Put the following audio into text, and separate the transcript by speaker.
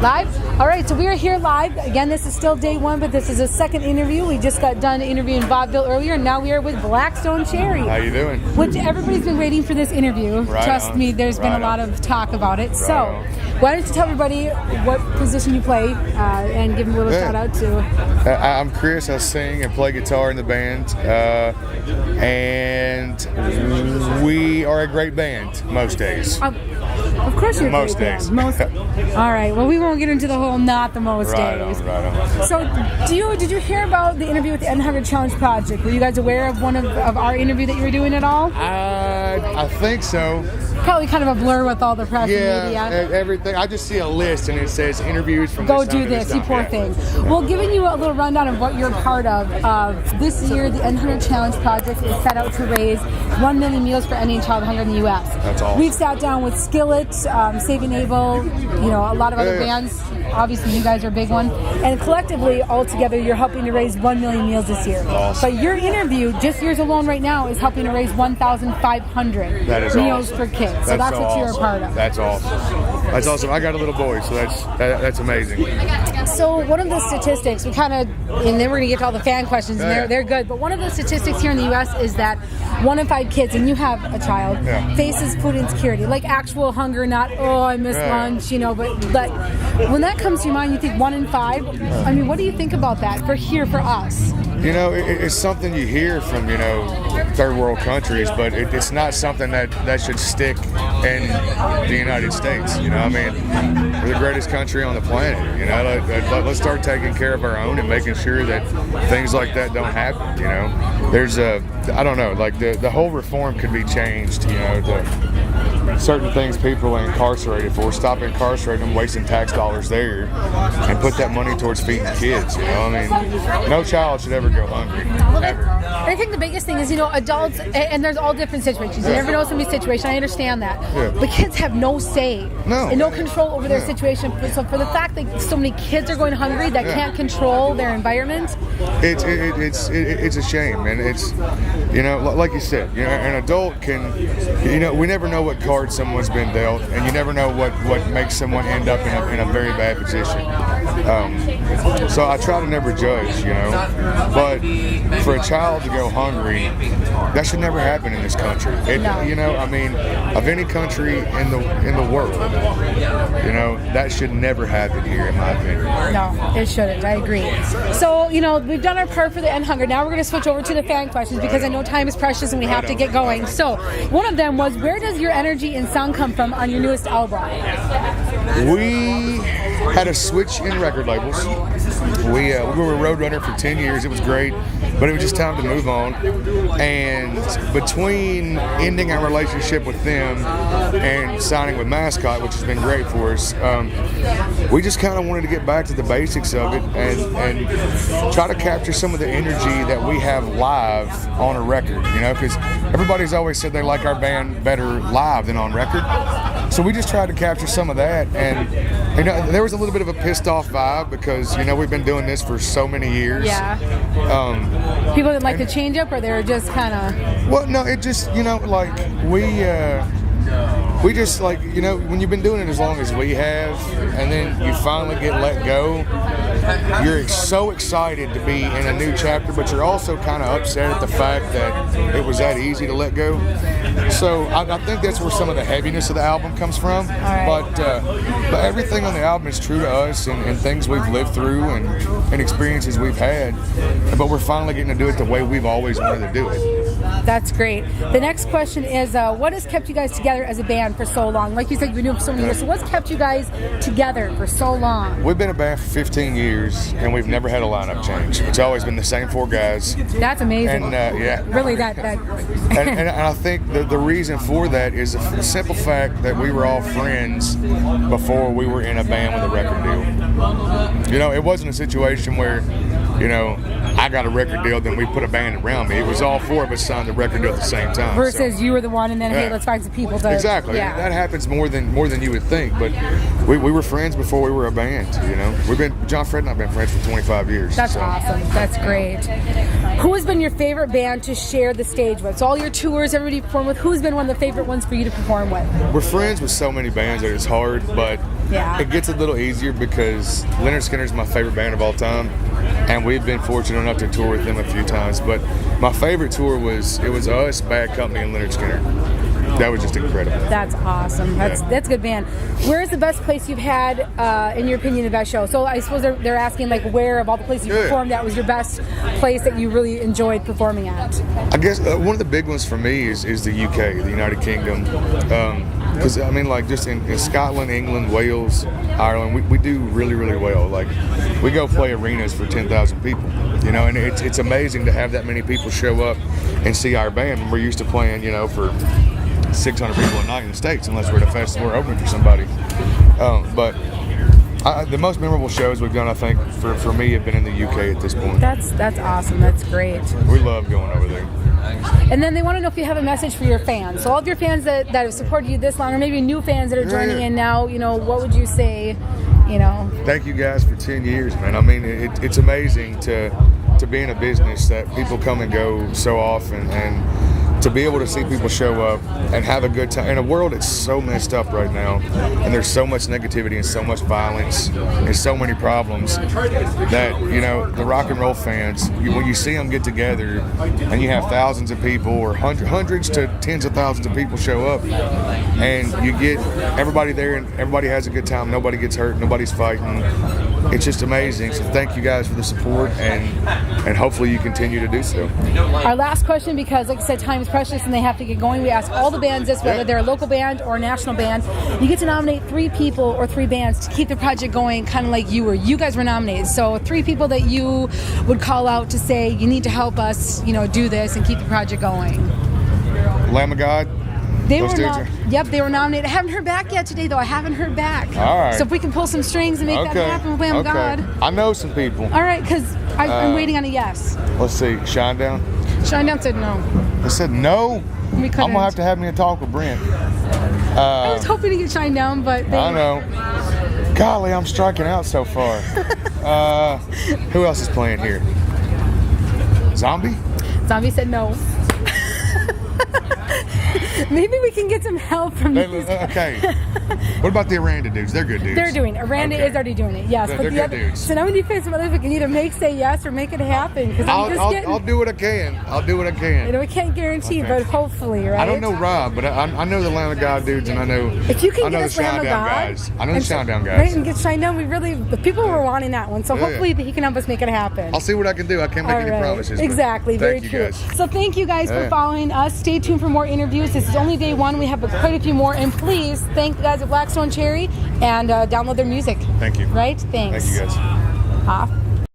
Speaker 1: Live? All right, so we are here live. Again, this is still day one, but this is a second interview. We just got done interviewing vaudeville earlier, and now we are with Blackstone Cherry.
Speaker 2: How you doing?
Speaker 1: Which everybody's been waiting for this interview.
Speaker 2: Right
Speaker 1: Trust
Speaker 2: on.
Speaker 1: me, there's been a lot of talk about it. So, why don't you tell everybody what position you play and give them a little shout out to.
Speaker 2: I'm Chris. I sing and play guitar in the band, and we are a great band most days.
Speaker 1: Of course you're
Speaker 2: most
Speaker 1: great
Speaker 2: days.
Speaker 1: Most. All right. Well, we won't get into the whole not the most days.
Speaker 2: Right on.
Speaker 1: So, did you hear about the interview with the N100 Challenge Project? Were you guys aware of one of our interview that you were doing at all?
Speaker 2: I think so.
Speaker 1: Probably kind of a blur with all the press and media.
Speaker 2: Everything. I just see a list and it says interviews from
Speaker 1: Go
Speaker 2: this time
Speaker 1: do
Speaker 2: to
Speaker 1: this, you
Speaker 2: time.
Speaker 1: poor thing. Well, giving you a little rundown of what you're part of. This year, the N100 Challenge Project is set out to raise 1 million meals for ending child hunger in the U.S.
Speaker 2: That's awesome.
Speaker 1: We've sat down with Skillet, Saving Able, a lot of other bands. Obviously, you guys are a big one. And collectively, all together, you're helping to raise 1 million meals this year.
Speaker 2: Awesome.
Speaker 1: But your interview, just yours alone right now, is helping to raise 1,500 meals
Speaker 2: awesome.
Speaker 1: for kids. So that's what you're a part of.
Speaker 2: That's awesome. That's awesome. I got a little boy, so that's amazing.
Speaker 1: So one of the statistics, and then we're going to get to all the fan questions, and they're good, but one of the statistics here in the U.S. is that 1 in 5 kids, and you have a child, faces food insecurity, like actual hunger, not, I missed lunch, but when that comes to your mind, you think 1 in 5? I mean, what do you think about that for us?
Speaker 2: It's something you hear from, third world countries, but it's not something that should stick in the United States. We're the greatest country on the planet. Let's start taking care of our own and making sure that things like that don't happen. There's I don't know, like the whole reform could be changed, to certain things people are incarcerated for. Stop incarcerating them, wasting tax dollars there, and put that money towards feeding kids. No child should ever go hungry. Ever.
Speaker 1: I think the biggest thing is, adults, and there's all different situations. You never know somebody's situation. I understand that. But kids have no say and no control over their situation. So for the fact that so many kids are going hungry that can't control their environment,
Speaker 2: it's a shame. And it's, like you said, an adult can, we never know what card someone's been dealt, and you never know what makes someone end up in a very bad position. So I try to never judge, but for a child to go hungry, that should never happen in this country. Of any country in the world, that should never happen here, in my opinion.
Speaker 1: No, it shouldn't. I agree. So, we've done our part for the N100. Now we're going to switch over to the fan questions because I know time is precious and we have to get going. So, one of them was, where does your energy and sound come from on your newest album?
Speaker 2: We had a switch in record labels. We were a Roadrunner for 10 years. It was great, but it was just time to move on. And between ending our relationship with them and signing with Mascot, which has been great for us, we just kind of wanted to get back to the basics of it and try to capture some of the energy that we have live on a record, because everybody's always said they like our band better live than on record. So we just tried to capture some of that, and there was a little bit of a pissed off vibe because we've been doing this for so many years.
Speaker 1: Yeah. People didn't like the change up, or they were just kind of.
Speaker 2: Well, no, it just we just when you've been doing it as long as we have, and then you finally get let go, you're so excited to be in a new chapter, but you're also kind of upset at the fact that it was that easy to let go. So I think that's where some of the heaviness of the album comes from. But everything on the album is true to us and things we've lived through and experiences we've had. But we're finally getting to do it the way we've always wanted to do it.
Speaker 1: That's great. The next question is, what has kept you guys together as a band for so long? Like you said, you've been doing it for so many years. So what's kept you guys together for so long?
Speaker 2: We've been a band for 15 years, and we've never had a lineup change. It's always been the same 4 guys.
Speaker 1: That's amazing.
Speaker 2: And
Speaker 1: really, that.
Speaker 2: and I think the reason for that is the simple fact that we were all friends before we were in a band with a record deal. It wasn't a situation where, I got a record deal, then we put a band around me. It was all 4 of us signed the record deal at the same time.
Speaker 1: Versus you were the one, and then hey, let's find some people to.
Speaker 2: Exactly. That happens more than you would think. But we were friends before we were a band. John, Fred, and I've been friends for 25 years.
Speaker 1: That's awesome. That's great. Who has been your favorite band to share the stage with? So all your tours, everybody you perform with. Who's been one of the favorite ones for you to perform with?
Speaker 2: We're friends with so many bands that it's hard, but
Speaker 1: Yeah.
Speaker 2: It gets a little easier because Leonard Skinner's my favorite band of all time, and we've been fortunate enough to tour with them a few times. But my favorite tour was us, Bad Company, and Leonard Skinner. That was just incredible.
Speaker 1: That's awesome. That's a good band. Where is the best place you've had, in your opinion, the best show? So I suppose they're asking, like, where of all the places you performed at was your best place that you really enjoyed performing at?
Speaker 2: I guess one of the big ones for me is the UK, the United Kingdom. Because, I mean, like, just in Scotland, England, Wales, Ireland, we do really, really well. Like, we go play arenas for 10,000 people, you know, and it's amazing to have that many people show up and see our band. We're used to playing, you know, for 600 people a night in the States, unless we're at a festival or opening for somebody. But the most memorable shows we've done, I think, for me, have been in the UK at this point.
Speaker 1: That's awesome. That's great.
Speaker 2: We love going over there.
Speaker 1: And then they want to know if you have a message for your fans. So all of your fans that have supported you this long, or maybe new fans that are joining in now, you know, what would you say, you know?
Speaker 2: Thank you guys for 10 years, man. I mean, it's amazing to be in a business that people come and go so often, and to be able to see people show up and have a good time in a world that's so messed up right now, and there's so much negativity and so much violence and so many problems that, you know, the rock and roll fans, when you see them get together and you have thousands of people or hundreds to tens of thousands of people show up, and you get everybody there and everybody has a good time, nobody gets hurt, nobody's fighting, it's just amazing. So thank you guys for the support, and hopefully you continue to do so.
Speaker 1: Our last question, because like I said, time is precious and they have to get going. We ask all the bands this, whether they're a local band or a national band. You get to nominate 3 people or 3 bands to keep the project going, kind of like you were. You guys were nominated. So 3 people that you would call out to say, you need to help us, you know, do this and keep the project going.
Speaker 2: Lamb of God.
Speaker 1: They were they were nominated. I haven't heard back yet today, though. I haven't heard back.
Speaker 2: All right.
Speaker 1: So if we can pull some strings and make that happen with Lamb of God.
Speaker 2: I know some people.
Speaker 1: All right, because I'm waiting on a yes.
Speaker 2: Let's see. Shinedown?
Speaker 1: Shinedown said no.
Speaker 2: They said no?
Speaker 1: We couldn't.
Speaker 2: I'm going to have me a talk with Brent.
Speaker 1: I was hoping to get Shinedown, but
Speaker 2: I know. Golly, I'm striking out so far. Who else is playing here? Zombie?
Speaker 1: Zombie said no. Maybe we can get some help from these.
Speaker 2: Okay. What about the Aranda dudes? They're good dudes.
Speaker 1: They're doing it. Aranda is already doing it. Yes,
Speaker 2: they're good dudes.
Speaker 1: So now we need to find some others we can either say yes or make it happen.
Speaker 2: I'll do what I can. I'll do what I can.
Speaker 1: You know, we can't guarantee, but hopefully, right?
Speaker 2: I don't know Rob, but I know the Lamb of God dudes, and I know
Speaker 1: if you can
Speaker 2: I know
Speaker 1: get
Speaker 2: the
Speaker 1: Lamb of God,
Speaker 2: guys. I know the Shinedown guys.
Speaker 1: Right, and get Shinedown. The people were wanting that one, so hopefully he can help us make it happen.
Speaker 2: I'll see what I can do. I can't make any promises.
Speaker 1: Exactly. Very true. So thank you guys for following us. Stay tuned for more interviews. This is only day 1. We have quite a few more, and please thank the guys at Blackstone Cherry and download their music.
Speaker 2: Thank you.
Speaker 1: Right? Thanks.
Speaker 2: Thank you guys.
Speaker 1: Off.